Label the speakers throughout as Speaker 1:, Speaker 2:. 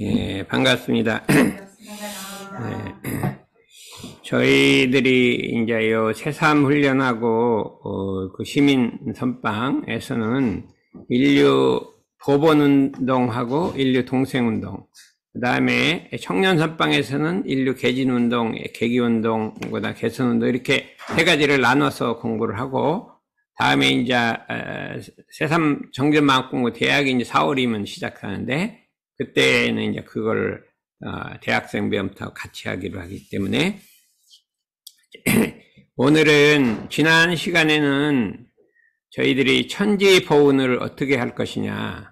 Speaker 1: 예, 반갑습니다. 저희들이 이제 요 새삼 훈련하고 그 시민 선방에서는 인류 보건 운동하고 인류 동생 운동, 그 다음에 청년 선방에서는 인류 개진 운동, 계기 운동, 그다음 개선 운동 이렇게 세 가지를 나눠서 공부를 하고, 다음에 이제 새삼 정전마음공부 대학이 이제 4월이면 시작하는데, 그때는 이제 그걸 대학생부터 같이 하기로 하기 때문에 오늘은 지난 시간에는 저희들이 천지보훈을 어떻게 할 것이냐,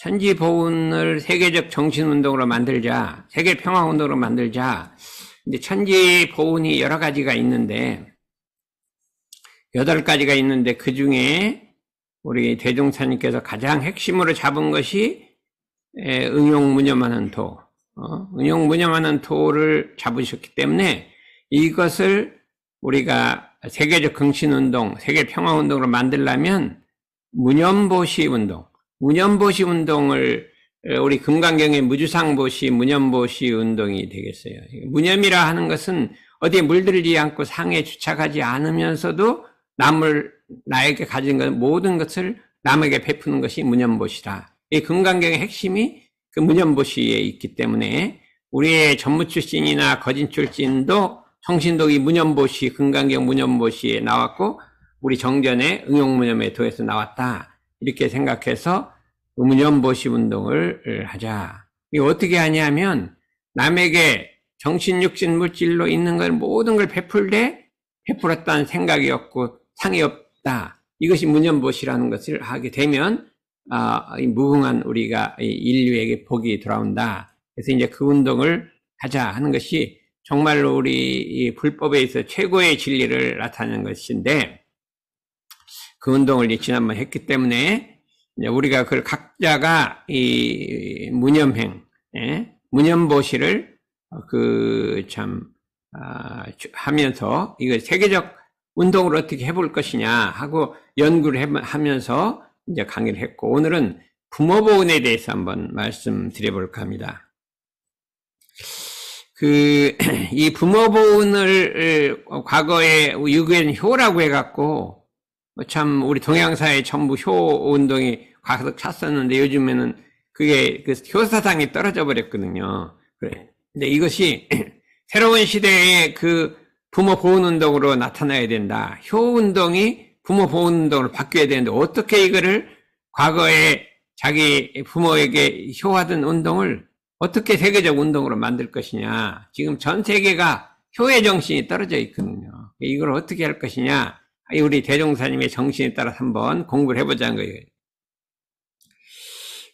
Speaker 1: 천지보훈을 세계적 정신운동으로 만들자, 세계평화운동으로 만들자. 근데 천지보훈이 여러 가지가 있는데 8가지가 있는데 그 중에 우리 대종사님께서 가장 핵심으로 잡은 것이 응용무념하는 도, 응용무념하는 도를 잡으셨기 때문에 이것을 우리가 세계적 긍신운동, 세계평화운동으로 만들려면 무념보시 운동, 무념보시 운동을 우리 금강경의 무주상보시, 무념보시 운동이 되겠어요. 무념이라 하는 것은 어디에 물들지 않고 상에 주착하지 않으면서도 나에게 가진 것, 모든 것을 남에게 베푸는 것이 무념보시라. 이 금강경의 핵심이 그 무념보시에 있기 때문에 우리의 전무 출신이나 거진 출신도 성신독이 무념보시, 금강경 무념보시에 나왔고 우리 정전의 응용무념의 도에서 나왔다. 이렇게 생각해서 무념보시 운동을 하자. 이거 어떻게 하냐면 남에게 정신, 육신, 물질로 있는 걸 모든 걸 베풀었다는 생각이 없고 상이 없다. 이것이 무념보시라는 것을 하게 되면 무궁한 우리가 인류에게 복이 돌아온다. 그래서 이제 그 운동을 하자 하는 것이 정말로 우리 불법에 있어 최고의 진리를 나타내는 것인데, 그 운동을 지난번 했기 때문에 우리가 그걸 각자가 이 무념행, 무념보시를 하면서 이거 세계적 운동을 어떻게 해볼 것이냐 하고 연구를 하면서 이제 강의를 했고, 오늘은 부모보훈에 대해서 한번 말씀드려볼까 합니다. 이 부모보훈을 과거에 유교에는 효라고 해갖고 참 우리 동양사회 전부 효 운동이 가득 찼었는데 요즘에는 그게 그 효사상이 떨어져 버렸거든요. 그래. 근데 이것이 새로운 시대의 그 부모보훈 운동으로 나타나야 된다. 효 운동이 부모보훈 운동으로 바뀌어야 되는데 어떻게 이거를 과거에 자기 부모에게 효하던 운동을 어떻게 세계적 운동으로 만들 것이냐. 지금 전 세계가 효의 정신이 떨어져 있거든요. 이걸 어떻게 할 것이냐. 우리 대종사님의 정신에 따라서 한번 공부를 해보자는 거예요.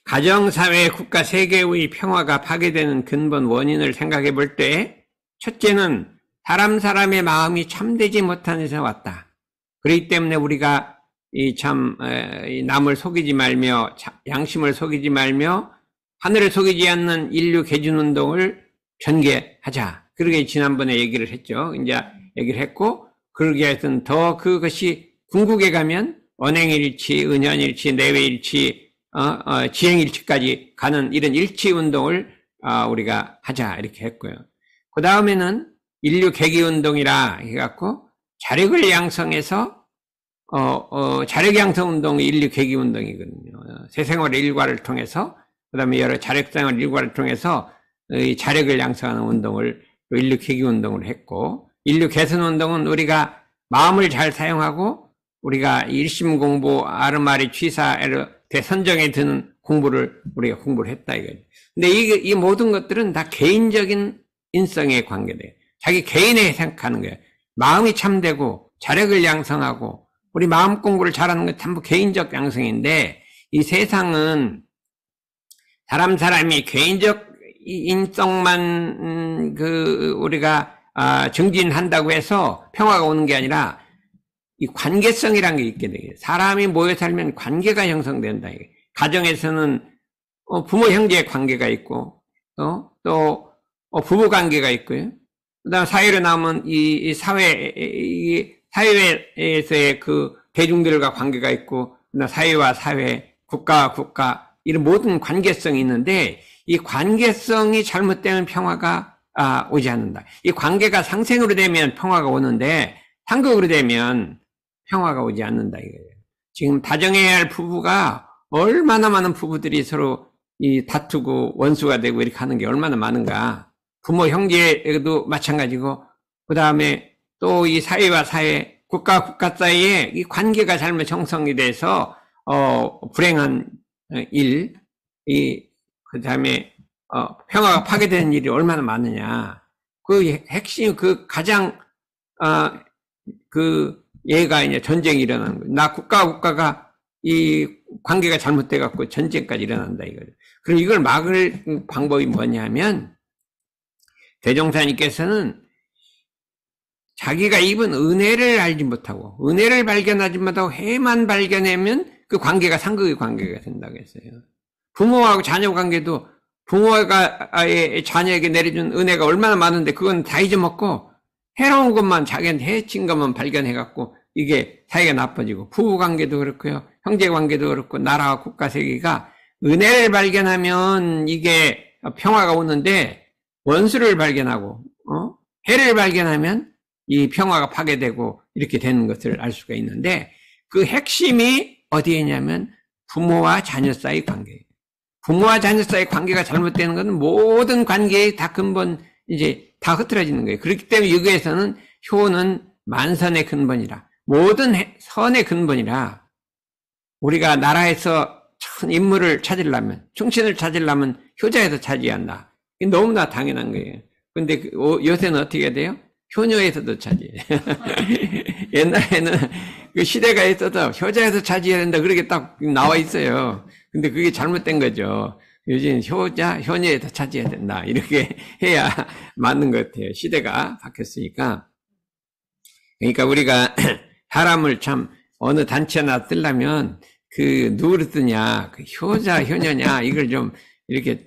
Speaker 1: 가정사회, 국가, 세계의 평화가 파괴되는 근본 원인을 생각해 볼 때 첫째는 사람의 마음이 참되지 못한 데서 왔다. 그렇기 때문에 우리가 남을 속이지 말며 양심을 속이지 말며 하늘을 속이지 않는 인류 개진운동을 전개하자. 그러게 지난번에 얘기를 했죠. 이제 얘기를 했고, 그러기 위해서는 더 그것이 궁극에 가면 언행일치, 은연일치, 내외일치, 지행일치까지 가는 이런 일치운동을 우리가 하자. 이렇게 했고요. 그 다음에는 인류 계기운동이라 해갖고 자력을 양성해서 자력 양성 운동이 인류 계기운동이거든요. 새생활의 일과를 통해서 그 다음에 여러 자력생활 일과를 통해서 자력을 양성하는 운동을 인류 계기 운동을 했고, 인류 개선 운동은 우리가 마음을 잘 사용하고 우리가 일심 공부, 아르마리 취사, 대선정에 드는 공부를 우리가 공부를 했다 이거죠. 근데 이 모든 것들은 다 개인적인 인성에 관계돼요. 자기 개인에 생각하는 거예요. 마음이 참되고 자력을 양성하고 우리 마음 공부를 잘하는 건 전부 개인적 양성인데, 이 세상은 사람이 개인적 인성만 우리가 증진한다고 해서 평화가 오는 게 아니라 이 관계성이라는 게 있게 돼요. 사람이 모여 살면 관계가 형성된다. 가정에서는 부모 형제의 관계가 있고 또 부부 관계가 있고요. 그다음 사회로 나오면 이 사회에서의 그 대중들과 관계가 있고, 그다음 사회와 사회, 국가와 국가, 이런 모든 관계성이 있는데 이 관계성이 잘못되면 평화가 오지 않는다. 이 관계가 상생으로 되면 평화가 오는데 상극으로 되면 평화가 오지 않는다 이거예요. 지금 다정해야 할 부부가 얼마나 많은 부부들이 서로 이 다투고 원수가 되고 이렇게 하는 게 얼마나 많은가. 부모 형제도 마찬가지고 그 다음에 또 이 사회와 사회, 국가와 국가 사이에 이 관계가 잘못 형성이 돼서 불행한 일, 그 다음에 평화가 파괴되는 일이 얼마나 많으냐. 그 핵심, 그 가장 그 예가 이제 전쟁이 일어나는 거예요. 나 국가가 이 관계가 잘못돼 갖고 전쟁까지 일어난다 이거죠. 그럼 이걸 막을 방법이 뭐냐면 대종사님께서는 자기가 입은 은혜를 알지 못하고 은혜를 발견하지 못하고 해만 발견하면 그 관계가 상극의 관계가 된다고 했어요. 부모하고 자녀 관계도 부모가 자녀에게 내려준 은혜가 얼마나 많은데 그건 다 잊어먹고 해로운 것만 자기한테 해친 것만 발견해갖고 이게 사이가 나빠지고 부부 관계도 그렇고요. 형제 관계도 그렇고 나라와 국가 세계가 은혜를 발견하면 이게 평화가 오는데 원수를 발견하고 해를 발견하면 이 평화가 파괴되고 이렇게 되는 것을 알 수가 있는데 그 핵심이 어디에 있냐면 부모와 자녀 사이 관계예요. 부모와 자녀 사이 관계가 잘못되는 것은 모든 관계의 다 근본 이제 다 흐트러지는 거예요. 그렇기 때문에 여기에서는 효는 만선의 근본이라 모든 선의 근본이라 우리가 나라에서 큰 인물을 찾으려면 충신을 찾으려면 효자에서 차지한다. 이게 너무나 당연한 거예요. 근데 요새는 어떻게 돼요? 효녀에서도 차지해요. 옛날에는 그 시대가 있어도 효자에서 차지해야 된다. 그렇게 딱 나와 있어요. 근데 그게 잘못된 거죠. 요즘 효자, 효녀에서 차지해야 된다. 이렇게 해야 맞는 것 같아요. 시대가 바뀌었으니까. 그러니까 우리가 사람을 참 어느 단체나 쓰려면 그 누구를 쓰냐, 그 효자, 효녀냐, 이걸 좀 이렇게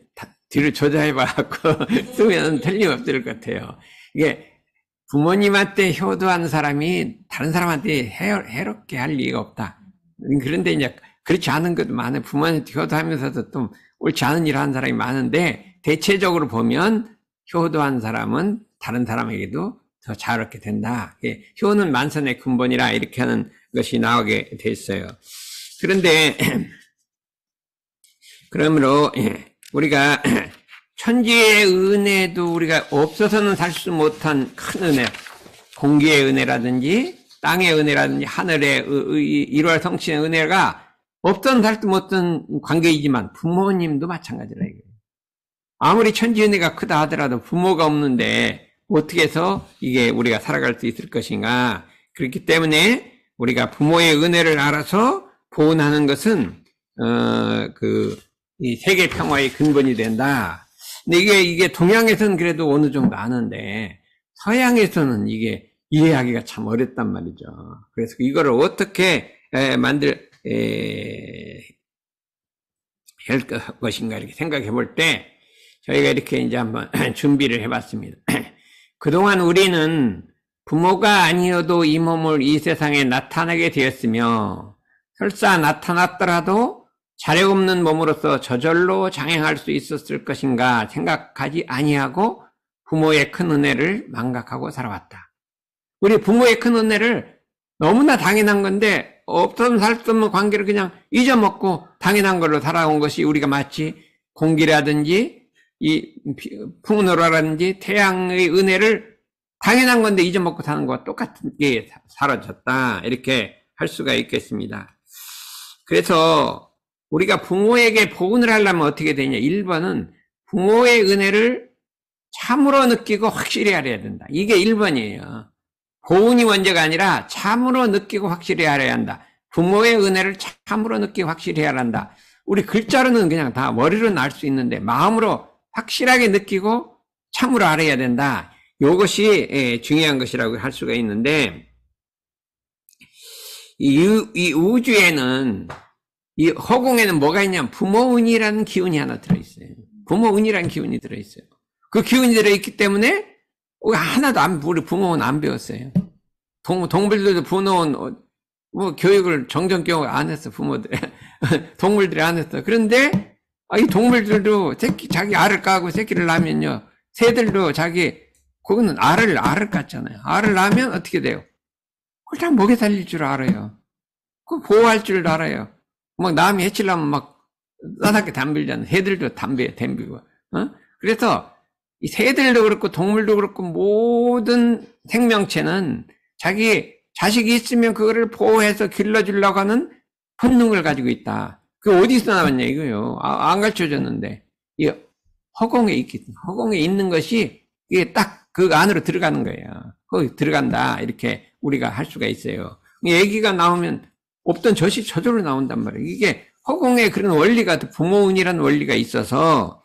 Speaker 1: 뒤를 조사해봐갖고 쓰면 틀림없을 것 같아요. 이게 부모님한테 효도하는 사람이 다른 사람한테 해롭게 할 리가 없다. 그런데 이제 그렇지 않은 것도 많아요. 부모님한테 효도하면서도 좀 옳지 않은 일을 하는 사람이 많은데 대체적으로 보면 효도한 사람은 다른 사람에게도 더 잘하게 된다. 효는 만선의 근본이라 이렇게 하는 것이 나오게 됐어요. 그런데 그러므로 우리가 천지의 은혜도 우리가 없어서는 살 수 못한 큰 은혜, 공기의 은혜라든지 땅의 은혜라든지 하늘의 일월 성취의 은혜가 없던 살 수 못한 관계이지만 부모님도 마찬가지라 이거예요. 아무리 천지 은혜가 크다 하더라도 부모가 없는데 어떻게 해서 이게 우리가 살아갈 수 있을 것인가. 그렇기 때문에 우리가 부모의 은혜를 알아서 보온하는 것은 이 세계 평화의 근본이 된다. 근데 이게 동양에서는 그래도 어느 정도 아는데 서양에서는 이게 이해하기가 참 어렵단 말이죠. 그래서 이거를 어떻게 할 것인가 이렇게 생각해 볼 때 저희가 이렇게 이제 한번 준비를 해봤습니다. 그동안 우리는 부모가 아니어도 이 몸을 이 세상에 나타나게 되었으며 설사 나타났더라도 자력 없는 몸으로서 저절로 장행할 수 있었을 것인가 생각하지 아니하고 부모의 큰 은혜를 망각하고 살아왔다. 우리 부모의 큰 은혜를 너무나 당연한 건데 없어서 살 수 없는 관계를 그냥 잊어먹고 당연한 걸로 살아온 것이 우리가 마치 공기라든지 이 풍노라든지 태양의 은혜를 당연한 건데 잊어먹고 사는 것과 똑같은 게 사라졌다. 이렇게 할 수가 있겠습니다. 그래서 우리가 부모에게 보은을 하려면 어떻게 되냐. 1번은 부모의 은혜를 참으로 느끼고 확실히 알아야 된다. 이게 1번이에요. 보은이 먼저가 아니라 참으로 느끼고 확실히 알아야 한다. 부모의 은혜를 참으로 느끼고 확실히 알아야 한다. 우리 글자로는 그냥 다 머리로는 알 수 있는데 마음으로 확실하게 느끼고 참으로 알아야 된다. 이것이 중요한 것이라고 할 수가 있는데 이 우주에는 이 허공에는 뭐가 있냐면 부모운이라는 기운이 하나 들어있어요. 부모운이라는 기운이 들어있어요. 그 기운이 들어있기 때문에 하나도 우리 부모는 안 배웠어요. 동물들도 부모는 교육을 정전교육 안 했어. 부모들 동물들이 안 했어. 그런데 이 동물들도 자기 알을 까고 새끼를 낳으면요. 새들도 그거는 알을 깠잖아요. 알을 낳으면 어떻게 돼요? 그걸 다 먹여 살릴 줄 알아요. 그 보호할 줄 알아요. 막 남이 해치려면 막 싸납게 덤빌잖아요. 새들도 덤비고. 그래서 이 새들도 그렇고 동물도 그렇고 모든 생명체는 자기 자식이 있으면 그거를 보호해서 길러주려고 하는 본능을 가지고 있다. 그게 어디서 나왔냐 이거요. 안 가르쳐줬는데. 이 허공에 있는 것이 이게 딱 그 안으로 들어가는 거예요. 거기 들어간다. 이렇게 우리가 할 수가 있어요. 얘기가 나오면 없던 젖이 저절로 나온단 말이에요. 이게 허공에 그런 원리가, 부모운이라는 원리가 있어서,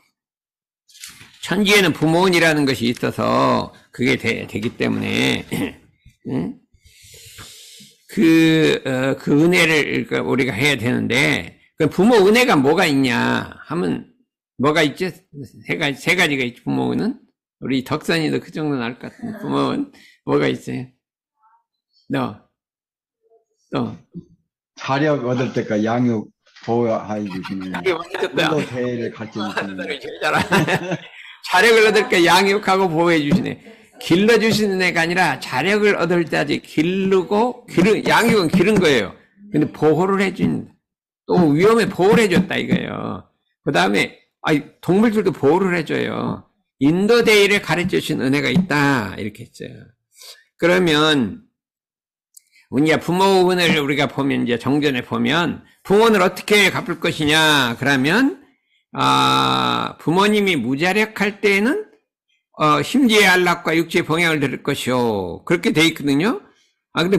Speaker 1: 천지에는 부모운이라는 것이 있어서 그게 되기 때문에 그 은혜를 우리가 해야 되는데, 그 부모 은혜가 뭐가 있냐 하면 뭐가 있죠? 세 가지가 있죠. 부모는 우리 덕선이도 그 정도는 알 것 같은데, 부모는 뭐가 있어요?
Speaker 2: 자력 얻을 때까지 양육 보호해 주시는 인도 대회를 가르쳐 주시는
Speaker 1: 자력을 얻을 때 양육하고 보호해 주시네. 길러 주시는 애가 아니라 자력을 얻을 때까지 양육은 기른 거예요. 근데 보호를 해준, 또 위험에 보호를 해줬다 이거예요. 그 다음에 동물들도 보호를 해줘요. 인도 대의를 가르쳐 주신 은혜가 있다 이렇게 했어요. 그러면 이제 부모 은혜를 우리가 보면, 이제 정전에 보면 부모는 어떻게 갚을 것이냐 그러면 부모님이 무자력할 때에는 심지의 안락과 육체의 봉양을 들을 것이요, 그렇게 돼 있거든요. 근데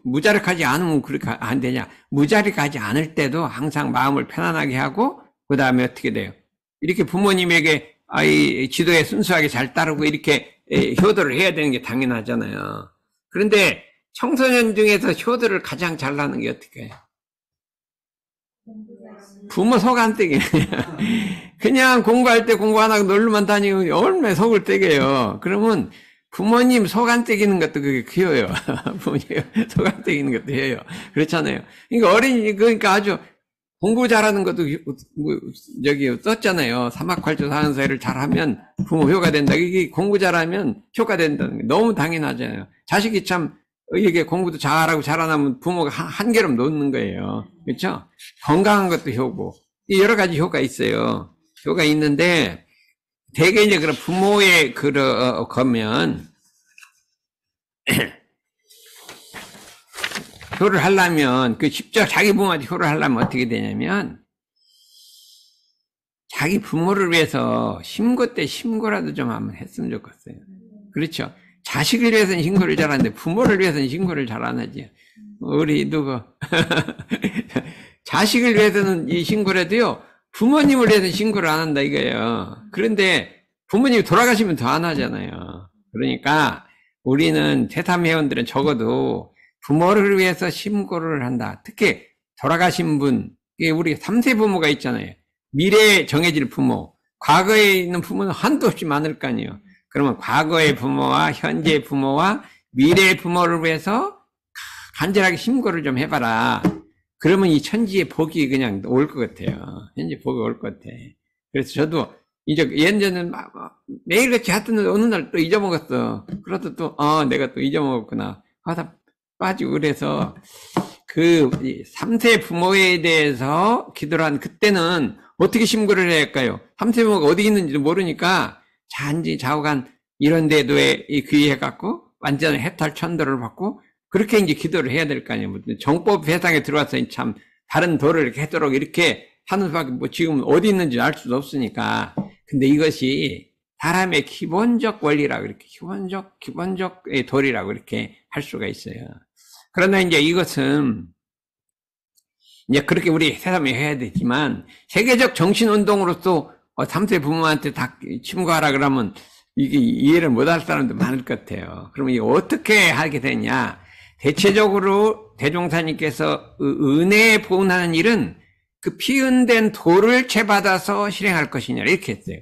Speaker 1: 무자력하지 않으면 그렇게 안 되냐? 무자력하지 않을 때도 항상 마음을 편안하게 하고, 그 다음에 어떻게 돼요? 이렇게 부모님에게 지도에 순수하게 잘 따르고 이렇게 효도를 해야 되는 게 당연하잖아요. 그런데 청소년 중에서 효도를 가장 잘하는 게 어떻게 해요? 부모 속 안 떼게. 그냥 공부할 때 공부 안 하고 놀러만 다니고 얼마나 속을 떼게요. 그러면 부모님 속 안 떼기는 것도 그게 귀여워요. 부모님 속 안 떼기는 것도 해요. 그렇잖아요. 그러니까 아주 공부 잘하는 것도 썼잖아요. 사막활조사항서를 잘하면 부모 효가 된다. 이게 공부 잘하면 효과 된다는 게 너무 당연하잖아요. 자식이 참 이게 공부도 잘하고 잘 안 하면 부모가 한 걸음 놓는 거예요. 그렇죠? 건강한 것도 효고, 여러 가지 효가 있어요. 효가 있는데, 대개 이제 그런 부모의 거면 효를 하려면, 직접 자기 부모한테 효를 하려면 어떻게 되냐면, 자기 부모를 위해서 심고 때 심고라도 좀 한번 했으면 좋겠어요. 그렇죠? 자식을 위해서는 신고를 잘하는데 부모를 위해서는 신고를 잘 안 하지. 우리 자식을 위해서는 이 신고를 해도요, 부모님을 위해서는 신고를 안 한다 이거예요. 그런데 부모님이 돌아가시면 더 안 하잖아요. 그러니까 우리는 태삼회원들은 적어도 부모를 위해서 신고를 한다. 특히 돌아가신 분, 우리 3세 부모가 있잖아요. 미래에 정해질 부모, 과거에 있는 부모는 한도 없이 많을 거 아니에요. 그러면 과거의 부모와 현재의 부모와 미래의 부모를 위해서 간절하게 신고를 좀 해봐라. 그러면 이 천지의 복이 그냥 올 것 같아요. 현재 복이 올 것 같아. 그래서 저도 이제 예전에는 매일같이 하던 어느 날 또 잊어먹었어. 그러다 또 내가 또 잊어먹었구나 하다 빠지고, 그래서 그 3세 부모에 대해서 기도를 한 그때는 어떻게 신고를 해야 할까요? 3세 부모가 어디 있는지도 모르니까 잔지 좌우간 이런 데도에 귀해갖고 완전히 해탈 천도를 받고 그렇게 이제 기도를 해야 될 거 아니에요. 정법 세상에 들어와서 참 다른 도를 이렇게 하도록 이렇게 하는 수밖에 지금 어디 있는지 알 수도 없으니까. 근데 이것이 사람의 기본적 원리라고, 이렇게 기본적 도리라고 이렇게 할 수가 있어요. 그러나 이제 이것은 이제 그렇게 우리 사람이 해야 되지만, 세계적 정신운동으로서 3세 부모한테 다 침구하라 그러면 이게 이해를 못할 사람도 많을 것 같아요. 그러면 이게 어떻게 하게 되냐? 대체적으로 대종사님께서 은혜에 보훈하는 일은 그 피은된 도를 채받아서 실행할 것이냐 이렇게 했어요.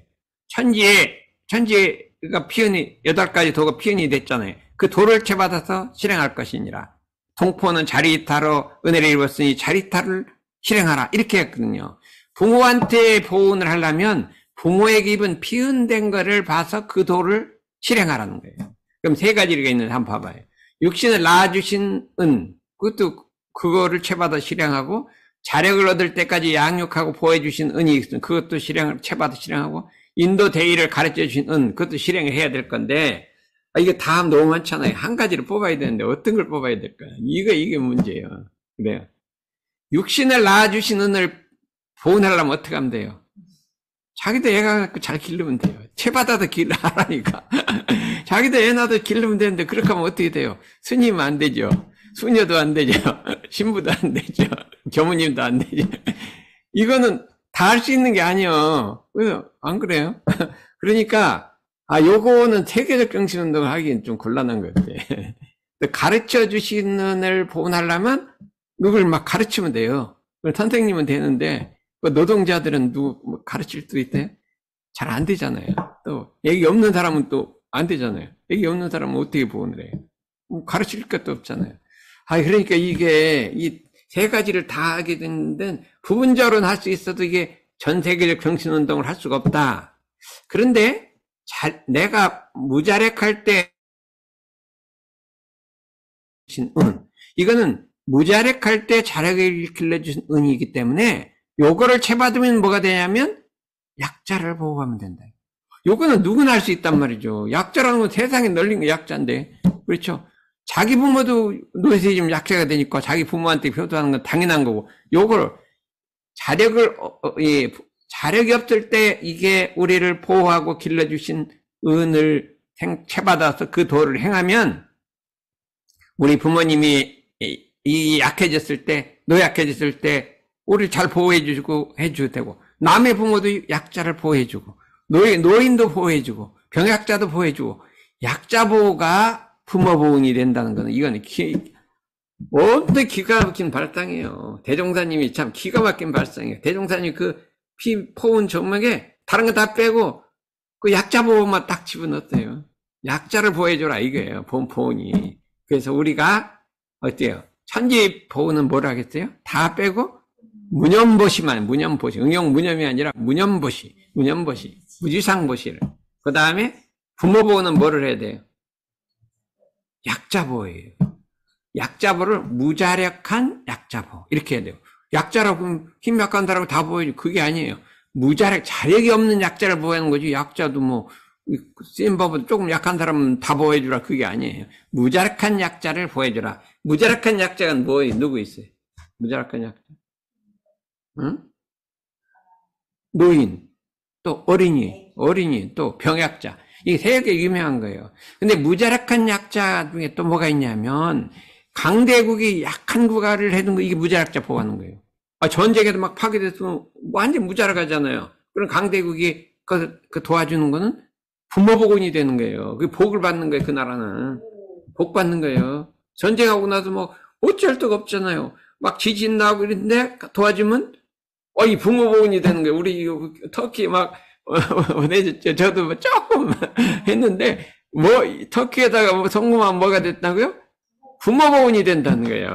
Speaker 1: 천지가 피은이 8가지 도가 피은이 됐잖아요. 그 도를 채받아서 실행할 것이니라. 동포는 자리이타로 은혜를 입었으니 자리이타를 실행하라 이렇게 했거든요. 부모한테 보온을 하려면 부모에게 입은 피은된 거를 봐서 그 도를 실행하라는 거예요. 그럼 세 가지가 있는데 한번 봐봐요. 육신을 낳아주신 은, 그것도 그거를 채받아 실행하고, 자력을 얻을 때까지 양육하고 보호해주신 은이 있으면 그것도 채받아 실행하고, 인도 대의를 가르쳐 주신 은, 그것도 실행을 해야 될 건데, 이게 다 너무 많잖아요. 한 가지를 뽑아야 되는데 어떤 걸 뽑아야 될까요? 이게 문제예요. 그래요. 육신을 낳아주신 은을 보호하려면 어떻게 하면 돼요? 자기도 애가 갖고 잘 기르면 돼요. 채받아도 하라니까. 자기도 애 낳아도 기르면 되는데 그렇게 하면 어떻게 돼요? 스님은 안 되죠. 수녀도 안 되죠. 신부도 안 되죠. 교무님도 안 되죠. 이거는 다 할 수 있는 게 아니에요. 그래서 안 그래요? 그러니까 요거는 세계적 정신운동을 하기엔 좀 곤란한 것 같아. 가르쳐 주시는 애를 보호하려면 누굴 막 가르치면 돼요. 선생님은 되는데 노동자들은 누구 가르칠 수 있대요? 잘 안 되잖아요. 또 애기 없는 사람은 또 안 되잖아요. 애기 없는 사람은 어떻게 보호를 해요? 가르칠 것도 없잖아요. 그러니까 이게 이 세 가지를 다 하게 되는데 부분적으로는 할 수 있어도 이게 전 세계적 정신운동을 할 수가 없다. 그런데 내가 무자력할 때 이거는 무자력할 때 자력을 길러주신 은이기 때문에 요거를 채받으면 뭐가 되냐면 약자를 보호하면 된다. 요거는 누구나 할 수 있단 말이죠. 약자라는 건 세상에 널린 거 약자인데. 그렇죠? 자기 부모도 노예세지면 약자가 되니까 자기 부모한테 효도하는 건 당연한 거고, 요걸 자력이 없을 때 이게 우리를 보호하고 길러주신 은을 채받아서 그 도를 행하면 우리 부모님이 약해졌을 때, 노약해졌을 때 우리를 잘 보호해주고 해줘도 되고, 남의 부모도 약자를 보호해주고, 노인도 보호해주고, 병약자도 보호해주고, 약자 보호가 부모 보훈이 된다는 거는 이거는 엄청 기가 막힌 발상이에요. 대종사님이 참 기가 막힌 발상이에요. 대종사님 그 포운 종목에 다른 거 다 빼고 그 약자 보호만 딱 집어넣었어요. 약자를 보호해줘라 이거예요. 보훈이. 그래서 우리가 어때요? 천지 보호는 뭐라 하겠어요? 다 빼고 무념보시만, 무념보시. 응용 무념이 아니라 무념보시, 무지상보시를. 그 다음에 부모 보호는 뭐를 해야 돼요? 약자보호예요. 약자보를 무자력한 약자보호. 이렇게 해야 돼요. 약자라고 그러면 힘 약한 사람을 다 보호해줘. 그게 아니에요. 자력이 없는 약자를 보호하는 거지. 약자도 센 법은 조금 약한 사람은 다 보호해주라. 그게 아니에요. 무자력한 약자를 보호해주라. 무자력한 약자가 누구 있어요? 무자력한 약자. 응? 노인, 또 어린이, 또 병약자. 이게 되게 유명한 거예요. 근데 무자력한 약자 중에 또 뭐가 있냐면, 강대국이 약한 국가를 해둔 거, 이게 무자력자 보호하는 거예요. 전쟁에도 막 파괴됐으면 완전 무자력하잖아요. 그럼 강대국이 그 도와주는 거는 부모 복원이 되는 거예요. 그 복을 받는 거예요, 그 나라는. 복 받는 거예요. 전쟁하고 나서 어쩔 데가 없잖아요. 막 지진 나고 이런데 도와주면, 이 부모 복원이 되는 거예요. 우리 터키 저도 조금 했는데, 터키에다가 성공하면 뭐가 됐다고요? 부모 보훈이 된다는 거예요.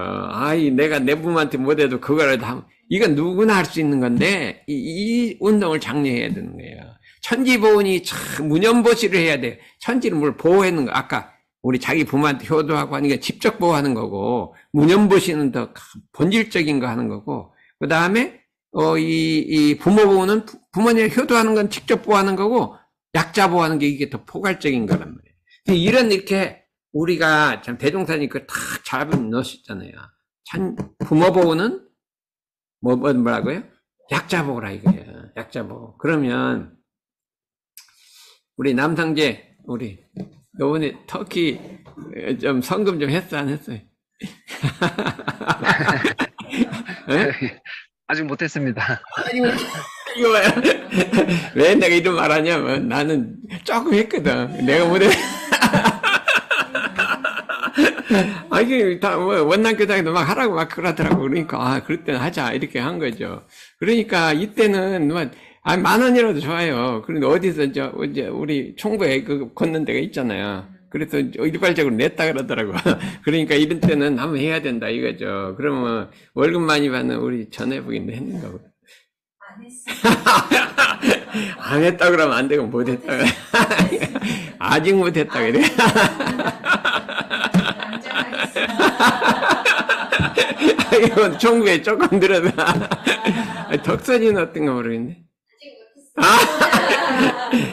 Speaker 1: 내가 내 부모한테 못해도 그거라도 하면, 이건 누구나 할 수 있는 건데, 이 운동을 장려해야 되는 거예요. 천지 보훈이 참, 무념보시를 해야 돼. 천지를 뭘 보호하는 거. 아까, 우리 자기 부모한테 효도하고 하는 게 직접 보호하는 거고, 무념보시는 더 본질적인 거 하는 거고, 그 다음에, 이 부모 보호는 부모님 효도하는 건 직접 보호하는 거고, 약자 보호하는 게 이게 더 포괄적인 거란 말이에요. 이렇게 우리가 참 대종사님 그걸 탁 잡아 넣으셨잖아요. 부모 보호는 뭐라고요? 약자 보호라 이거예요. 약자 보호. 그러면 우리 남상제 우리 요번에 터키 좀 성금 좀 했어 안 했어요? 네?
Speaker 3: 아직 못했습니다.
Speaker 1: 이거 봐요. 왜 내가 이런 말 하냐면 나는 조금 했거든. 내가 못해. 이게 다 원남교장에도 막 하라고 막 그러더라고. 그러니까 그럴 때는 하자 이렇게 한 거죠. 그러니까 이때는 10,000원이라도 좋아요. 그런데 어디서 이제 우리 총부에 걷는 데가 있잖아요. 그래서 일괄적으로 냈다 그러더라고. 그러니까 이런 때는 한번 해야 된다 이거죠. 그러면 월급 많이 받는 우리 전회복인데 했는가 보다.
Speaker 4: 안 했어.
Speaker 1: 안 했다 그러면 안 되고 못 했다 그래. 아직 못 했다 그래. 이건 총구에 조금 들어서. 덕선이는 어떤가 모르겠네.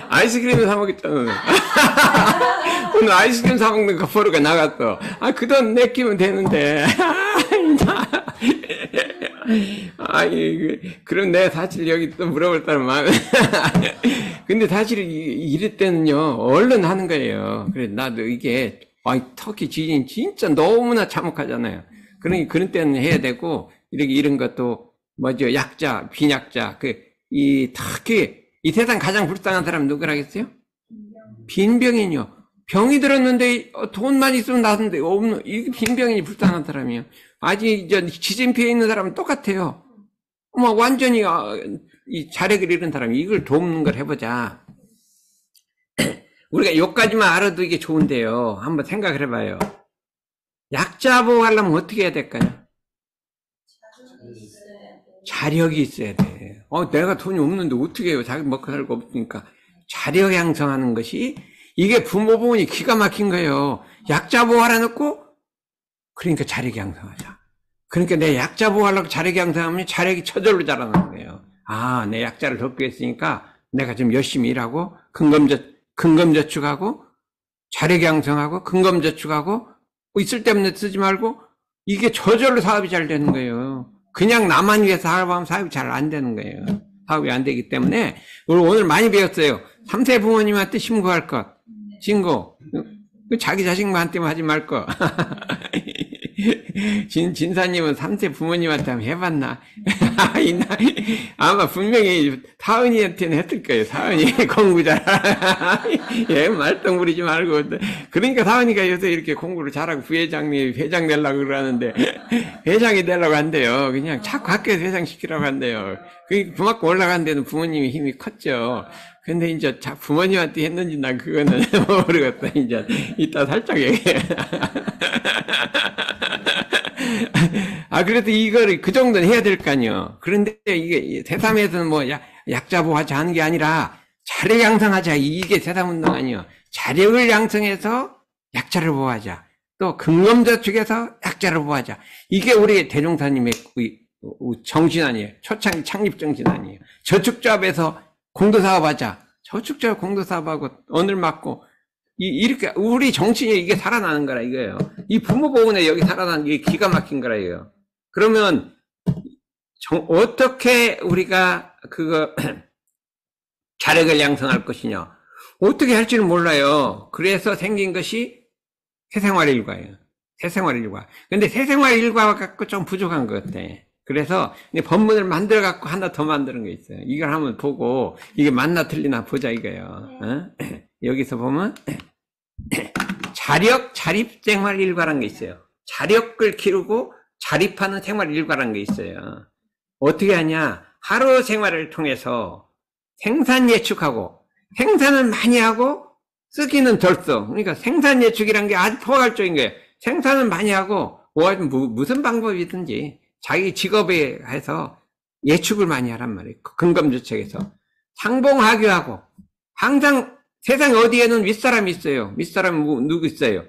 Speaker 1: 아이스크림 사 먹겠잖아. 오늘 아이스크림 사 먹는 거 보러가 나갔어. 그 돈 내끼면 되는데. 그럼 내 사실 여기 또 물어볼 따른 마음에. 근데 사실 이럴 때는요, 얼른 하는 거예요. 그래, 나도 이게, 터키 지진 진짜 너무나 참혹하잖아요. 그러니 그런 때는 해야 되고, 이런 것도, 약자, 빈약자, 특히, 이 세상 가장 불쌍한 사람 누구라겠어요? 빈병인이요. 병이 들었는데, 돈만 있으면 나는데, 없는, 이게 빈병인이 불쌍한 사람이에요. 아직, 지진 피해 있는 사람은 똑같아요. 완전히, 이 자력을 잃은 사람이 이걸 돕는 걸 해보자. 우리가 요까지만 알아도 이게 좋은데요. 한번 생각을 해봐요. 약자 보호하려면 어떻게 해야 될까요? 자력이 있어야 돼. 내가 돈이 없는데 어떻게 해요? 자기 먹고 살고 없으니까. 자력 양성하는 것이, 이게 부모 보훈이 기가 막힌 거예요. 약자 보호하라 놓고, 그러니까 자력 양성하자. 그러니까 내 약자 보호하려고 자력 양성하면 자력이 저절로 자라는 거예요. 내 약자를 돕기 위해서니까 내가 좀 열심히 일하고, 근검저축하고, 자력 양성하고, 근검저축하고, 있을 때문에 쓰지 말고, 이게 저절로 사업이 잘 되는 거예요. 그냥 나만 위해서 사업하면 사업이 잘 안 되는 거예요. 사업이 안 되기 때문에, 오늘 많이 배웠어요. 3세 부모님한테 신고할 것. 신고. 자기 자식한테만 하지 말 거. 진사님은 3세 부모님한테 한번 해봤나? 아마 분명히 사은이한테는 했을 거예요. 사은이 공부 잘하라. 말썽 부리지 말고. 그러니까 사은이가 요새 이렇게 공부를 잘하고 부회장님, 회장 되려고 그러는데, 회장이 되려고 한대요. 그냥 자꾸 학교에서 회장 시키라고 한대요. 그만큼 올라간 데는 부모님이 힘이 컸죠. 근데 이제 부모님한테 했는지 난 그거는 모르겠다. 이제 이따 살짝 얘기해. 그래도 이거를 그 정도는 해야 될 거 아니요. 그런데 이게 새삼에서는 약자 보호하자 하는 게 아니라 자력 양성하자. 이게 새삼운동 아니요. 자력을 양성해서 약자를 보호하자. 또 근검저축해서 약자를 보호하자. 이게 우리 대종사님의 정신 아니에요. 초창기 창립 정신 아니에요. 저축조합에서 공도사업하자. 저축조합 공도사업하고 언을 맞고 이렇게 우리 정신이 이게 살아나는 거라 이거예요. 이 부모 보훈에 여기 살아나는 게 기가 막힌 거라 이거예요. 그러면 어떻게 우리가 자력을 양성할 것이냐? 어떻게 할지는 몰라요. 그래서 생긴 것이 새생활일과예요. 새생활일과. 근데 새생활일과가 갖고 좀 부족한 것 같아. 그래서 법문을 만들어 갖고 하나 더 만드는 게 있어요. 이걸 한번 보고 이게 맞나 틀리나 보자 이거예요. 여기서 보면 자력 자립 생활 일과라는 게 있어요. 자력을 기르고 자립하는 생활 일과라는 게 있어요. 어떻게 하냐? 하루 생활을 통해서 생산 예측하고 생산을 많이 하고 쓰기는 덜 써. 그러니까 생산 예측이라는 게 아주 포괄적인 거예요. 생산을 많이 하고 무슨 방법이든지 자기 직업에 해서 예측을 많이 하란 말이에요. 근검저축에서 상봉하교하고 항상 세상 어디에는 윗사람이 있어요. 윗사람 누구 있어요?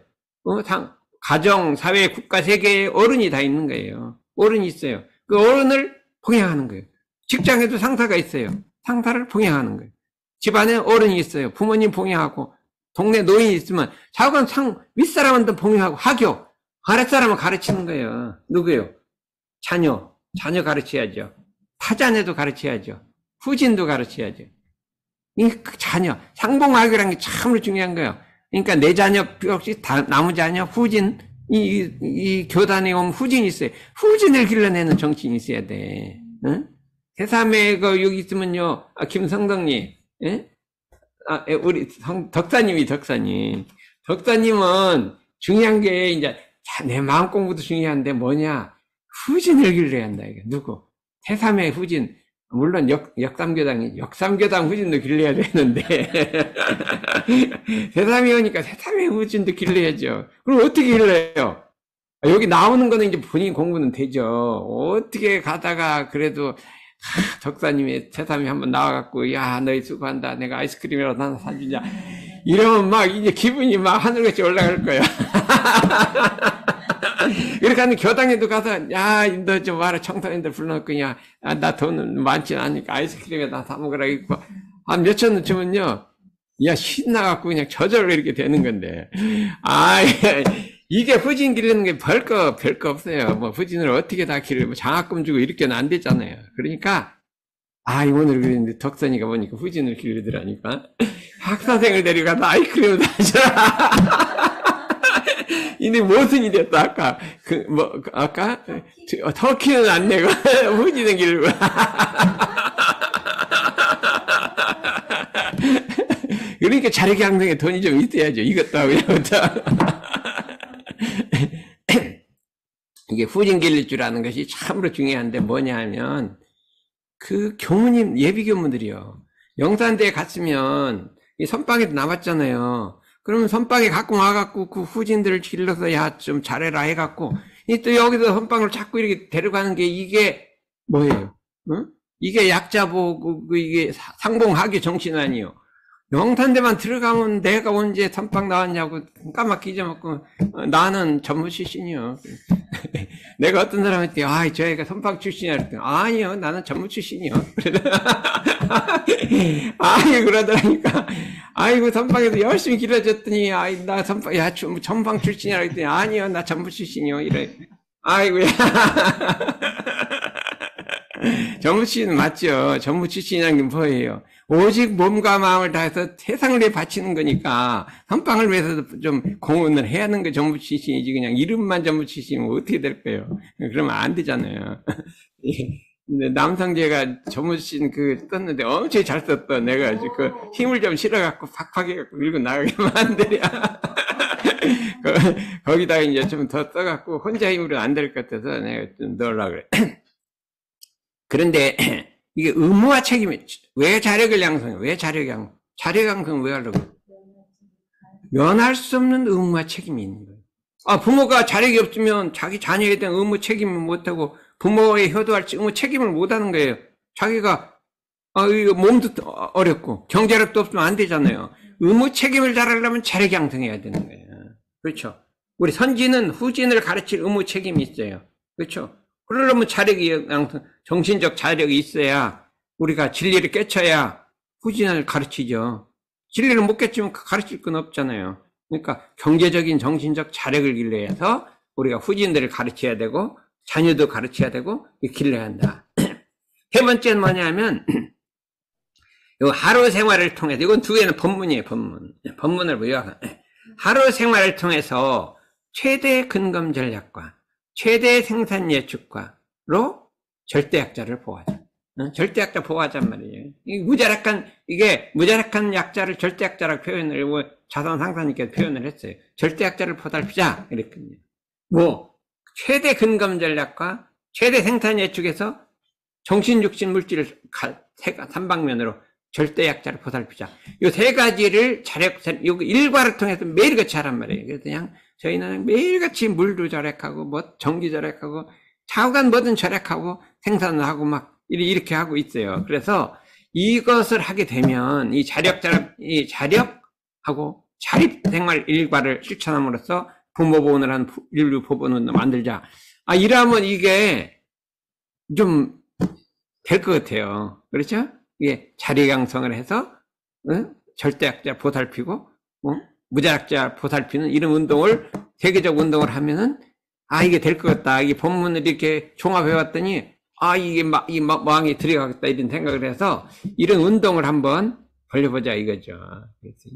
Speaker 1: 가정, 사회, 국가, 세계에 어른이 다 있는 거예요. 어른이 있어요. 그 어른을 봉양하는 거예요. 직장에도 상사가 있어요. 상사를 봉양하는 거예요. 집안에 어른이 있어요. 부모님 봉양하고 동네 노인이 있으면 자관 윗사람한테 봉양하고 하교, 아랫사람을 가르치는 거예요. 누구예요? 자녀 가르쳐야죠. 타자녀도 가르쳐야죠. 후진도 가르쳐야죠. 자녀, 상봉하교라는 게 참으로 중요한 거예요. 그러니까 내 자녀 역시 나무 자녀, 후진, 이 교단에 오면 후진이 있어요. 후진을 길러내는 정신이 있어야 돼. 응? 새삼에 여기 있으면요, 김성덕님, 예? 우리 덕사님은 중요한 게 이제 내 마음 공부도 중요한데 뭐냐? 후진을 길러야 한다, 이게. 누구? 새삼의 후진. 물론 역삼교당 후진도 길러야 되는데 새삼이 오니까 새삼의 후진도 길러야죠. 그럼 어떻게 길러요? 여기 나오는 거는 이제 본인 공부는 되죠. 어떻게 가다가 그래도 덕사님이 새삼이 한번 나와갖고, 야, 너희 수고한다. 내가 아이스크림이라도 하나 사주자. 이러면 막 이제 기분이 막 하늘같이 올라갈 거야. 이렇게 하는 교당에도 가서, 야, 너 좀 와라. 청소년들 불러놓고, 야, 나 돈 많지 않으니까 아이스크림에다 사먹으라. 있고, 한 몇천 원 주면요. 야, 신나갖고 그냥 저절로 이렇게 되는 건데. 이게 후진 기르는 게 별거 없어요. 뭐, 후진을 어떻게 다 기르고, 뭐 장학금 주고 이렇게는 안 되잖아요. 그러니까, 오늘 그랬는데 덕선이가 보니까 후진을 기르더라니까. 학사생을 데려가서 아이스크림을 사줘라. 이제 모순이 됐다, 아까. 터키는 안 내고, 후진은 기르고. 그러니까 자력이 항상에 돈이 좀 있어야죠. 이것도 하고 이것도 하고. 이게 후진 길릴 줄 아는 것이 참으로 중요한데 뭐냐 하면 그 교무님 예비 교무들이요. 영산대에 갔으면 이 선방에도 나왔잖아요. 그러면 선방에 갖고 와갖고 그 후진들을 길러서 야 좀 잘해라 해갖고 또 여기서 선방을 자꾸 이렇게 데려가는 게 이게 뭐예요? 응? 이게 약자 보고 이게 상봉하기 정신 아니요. 영탄대만 들어가면 내가 언제 선빵 나왔냐고 까맣게 잊어먹고 나는 전무 출신이요. 내가 어떤 사람한테 저희가 선빵 출신이야 그랬더니 아니요 나는 전무 출신이요. 그러더라니까 아이고 선빵에서 열심히 길러줬더니 나 선빵 전방 출신이라 그랬더니 아니요 나 전무 출신이요 이래. 아이고야. 전무 출신은 맞죠. 전무 출신이라는 게 뭐예요? 오직 몸과 마음을 다해서 세상을 위해 바치는 거니까 선방을 위해서 좀 공헌을 해야 하는 게 전무 출신이지 그냥 이름만 전무 출신이면 어떻게 될 거예요? 그러면 안 되잖아요. 근데 남성재가 전무 출신 떴는데 엄청 잘 썼다. 내가 그 힘을 좀 실어갖고 팍팍 해갖고 밀고 나가게 만들야. 거기다가 이제 좀 더 써갖고 혼자 힘으로 안 될 것 같아서 내가 좀 넣으려고 그래. 그런데 이게 의무와 책임이 왜 자력을 양성해? 왜 자력 양성? 자력 양성은 왜 하려고? 면할 수 없는 의무와 책임이 있는 거예요. 부모가 자력이 없으면 자기 자녀에 대한 의무 책임을 못하고 부모의 효도할 의무 책임을 못하는 거예요. 자기가 이거 몸도 어렵고 경제력도 없으면 안 되잖아요. 의무 책임을 잘하려면 자력 양성해야 되는 거예요. 그렇죠? 우리 선진은 후진을 가르칠 의무 책임이 있어요. 그렇죠? 그러려면 자력이 양성, 정신적 자력이 있어야 우리가 진리를 깨쳐야 후진을 가르치죠. 진리를 못 깨치면 가르칠 건 없잖아요. 그러니까 경제적인 정신적 자력을 길러야 해서 우리가 후진들을 가르쳐야 되고 자녀도 가르쳐야 되고 길러야 한다. 세 번째는 뭐냐면 요 하루 생활을 통해서 이건 두 개는 법문이에요. 법문을 요약한 하루 생활을 통해서 최대 근검 전략과 최대 생산 예측과로 절대약자를 보호하자. 절대약자 보호하자는 말이에요. 이게 무자락한 약자를 절대약자라고 표현을, 자선 상사님께서 표현을 했어요. 절대약자를 보살피자. 이랬거든요. 최대 근검 전략과 최대 생산 예측에서 정신, 육신, 물질을 삼방면으로 절대약자를 보살피자. 이 세 가지를 일과를 통해서 매일같이 하란 말이에요. 그래서 그냥 저희는 매일같이 물도 절약하고, 전기 절약하고, 좌우간 뭐든 절약하고, 생산을 하고 막, 이렇게 하고 있어요. 그래서 이것을 하게 되면, 이 자력하고 자립 생활 일과를 실천함으로써 부모 보호를 한 인류 보건운동 만들자. 이러면 이게 좀 될 것 같아요. 그렇죠? 이게 자력 양성을 해서, 절대약자 보살피고, 무자락자 보살피는 이런 운동을, 세계적 운동을 하면은, 이게 될 것 같다. 이게 본문을 이렇게 종합해왔더니, 이게 이 마음이 들어가겠다. 이런 생각을 해서, 이런 운동을 한번 벌려보자 이거죠. 그래서,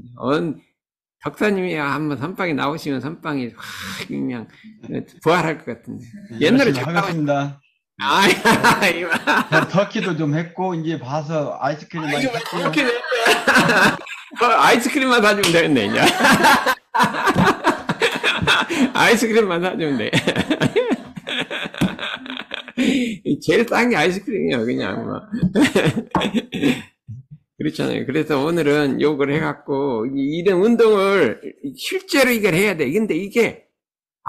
Speaker 1: 덕사님이 한번 선방에 나오시면 선방이 확 그냥 부활할 것 같은데. 옛날에
Speaker 2: 반갑습니다. 터키도 좀 했고, 이제 봐서 아이스크림 많이 샀고요.
Speaker 1: 아이스크림만 사주면 되겠네, 이제. 아이스크림만 사주면 돼. 제일 싼 게 아이스크림이에요, 그냥. 그렇잖아요. 그래서 오늘은 요걸 해갖고, 이런 운동을 실제로 이걸 해야 돼. 근데 이게,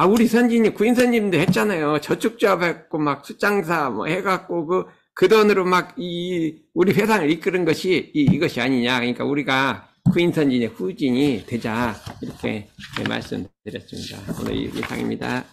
Speaker 1: 우리 선진이, 구인선님도 했잖아요. 저축조합 했고, 막 숫장사 해갖고, 그 돈으로 막 우리 회사를 이끄는 것이 이것이 아니냐. 그러니까 우리가 후인선진의 후진이 되자. 이렇게 말씀드렸습니다. 오늘 이상입니다.